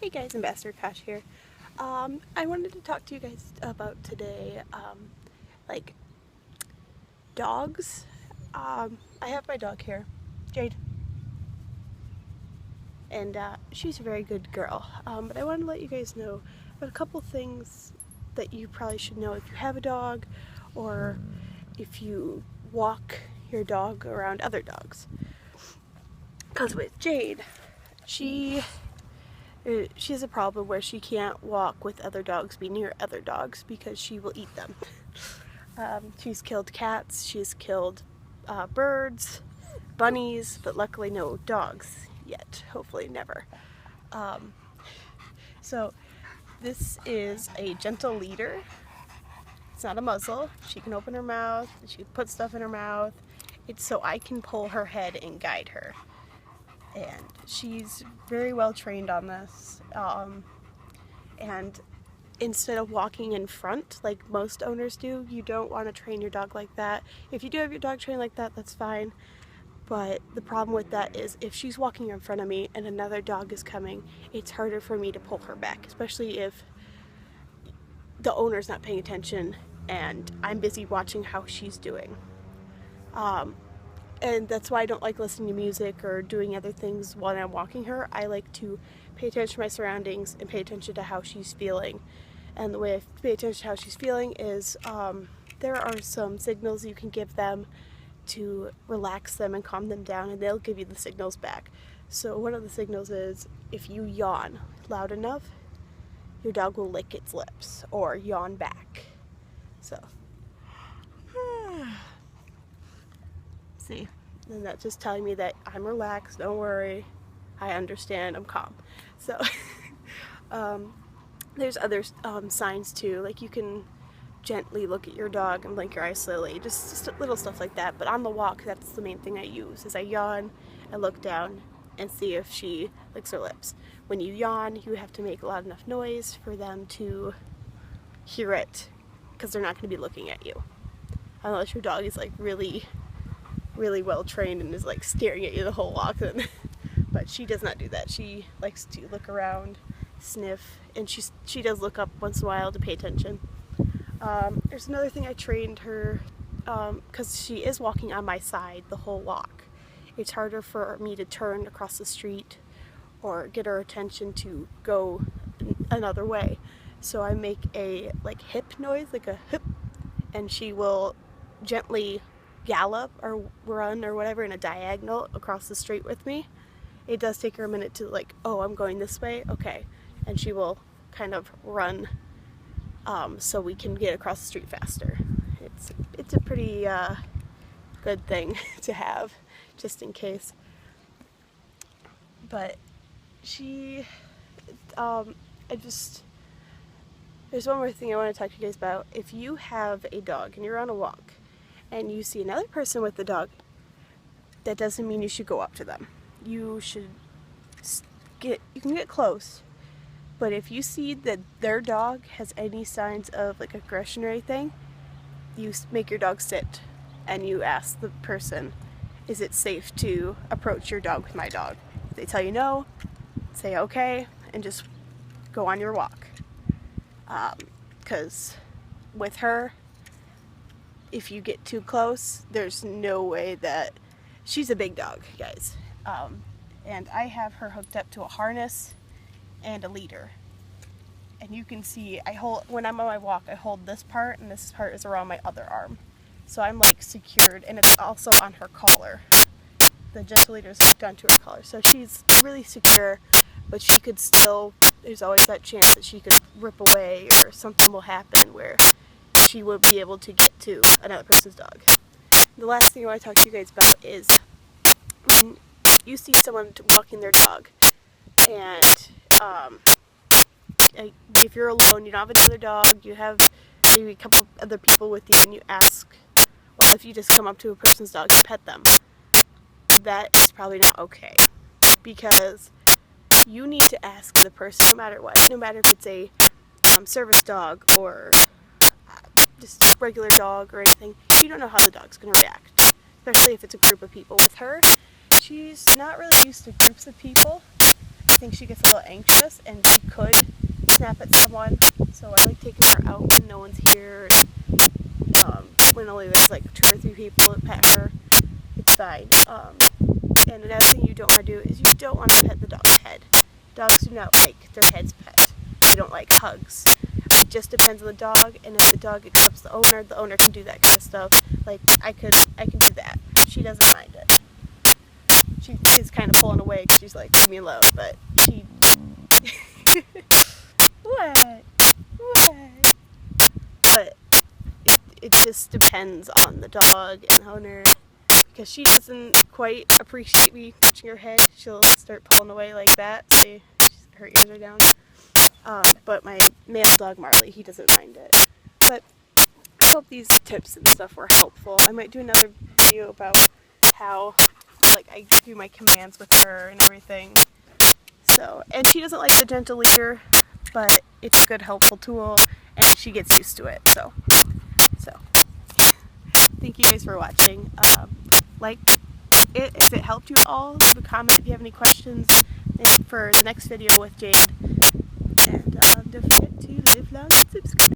Hey guys, Ambassador Kosh here. I wanted to talk to you guys about today, like dogs. I have my dog here, Jade, and she's a very good girl. But I wanted to let you guys know about a couple things that you probably should know if you have a dog, or if you walk your dog around other dogs. Because with Jade, she has a problem where she can't walk with other dogs, be near other dogs, because she will eat them. She's killed cats, she's killed birds, bunnies, but luckily no dogs yet, hopefully never. So this is a gentle leader. It's not a muzzle. She can open her mouth, she can put stuff in her mouth. It's so I can pull her head and guide her. And she's very well trained on this. And instead of walking in front like most owners do, you don't want to train your dog like that. If you do have your dog trained like that, that's fine. But the problem with that is if she's walking in front of me and another dog is coming, it's harder for me to pull her back, especially if the owner's not paying attention and I'm busy watching how she's doing. And that's why I don't like listening to music or doing other things while I'm walking her. I like to pay attention to my surroundings and pay attention to how she's feeling. And the way I pay attention to how she's feeling is there are some signals you can give them to relax them and calm them down, and they'll give you the signals back. So one of the signals is if you yawn loud enough, your dog will lick its lips or yawn back. So see, and that's just telling me that I'm relaxed, don't worry, I understand, I'm calm. So there's other signs too, like you can gently look at your dog and blink your eyes slowly, just little stuff like that. But on the walk, that's the main thing I use, is I yawn, I look down and see if she licks her lips. When you yawn, you have to make a loud enough noise for them to hear it, because they're not going to be looking at you unless your dog is like really well trained and is like staring at you the whole walk. But she does not do that. She likes to look around, sniff, and she does look up once in a while to pay attention. There's another thing I trained her, because she is walking on my side the whole walk. It's harder for me to turn across the street or get her attention to go another way. So I make a like hip noise, like a hip, and she will gently gallop or run or whatever in a diagonal across the street with me. It does take her a minute to like, oh, I'm going this way, okay, and she will kind of run so we can get across the street faster. It's a pretty good thing to have, just in case. But she, there's one more thing I want to talk to you guys about. If you have a dog and you're on a walk and you see another person with the dog, that doesn't mean you should go up to them. You can get close, but if you see that their dog has any signs of like aggression or anything, you make your dog sit and you ask the person, is it safe to approach your dog with my dog? If they tell you no, say okay and just go on your walk. Because with her, if you get too close, there's no way that she's a big dog, guys. And I have her hooked up to a harness and a leader. And you can see, when I'm on my walk, I hold this part, and this part is around my other arm. So I'm like secured, and it's also on her collar. The gentle leader is hooked onto her collar. So she's really secure, but she could still, there's always that chance that she could rip away or something will happen where she would be able to get to another person's dog. The last thing I want to talk to you guys about is when you see someone walking their dog, and if you're alone, you don't have another dog, you have maybe a couple other people with you, and you ask, well, if you just come up to a person's dog and pet them, that is probably not okay, because you need to ask the person no matter what, no matter if it's a service dog or just a regular dog or anything. You don't know how the dog's going to react, especially if it's a group of people. With her, she's not really used to groups of people, think she gets a little anxious and she could snap at someone. So I like taking her out when no one's here. When only there's like 2 or 3 people that pet her, it's fine. And another thing you don't want to do is you don't want to pet the dog's head. Dogs do not like their heads pet. They don't like hugs. It just depends on the dog, and if the dog accepts the owner can do that kind of stuff. Like I can do that. She doesn't mind it. She is kind of pulling away because she's like, leave me alone, but she... What? But it just depends on the dog and the owner, because she doesn't quite appreciate me touching her head. She'll start pulling away like that. See, her ears are down. But my male dog Marley, he doesn't mind it. But I hope these tips and stuff were helpful. I might do another video about how I do my commands with her and everything. So, and she doesn't like the gentle leader, but it's a good helpful tool, and she gets used to it. So thank you guys for watching. Like it if it helped you at all. Leave a comment if you have any questions for the next video with Jade. And don't forget to live long and subscribe.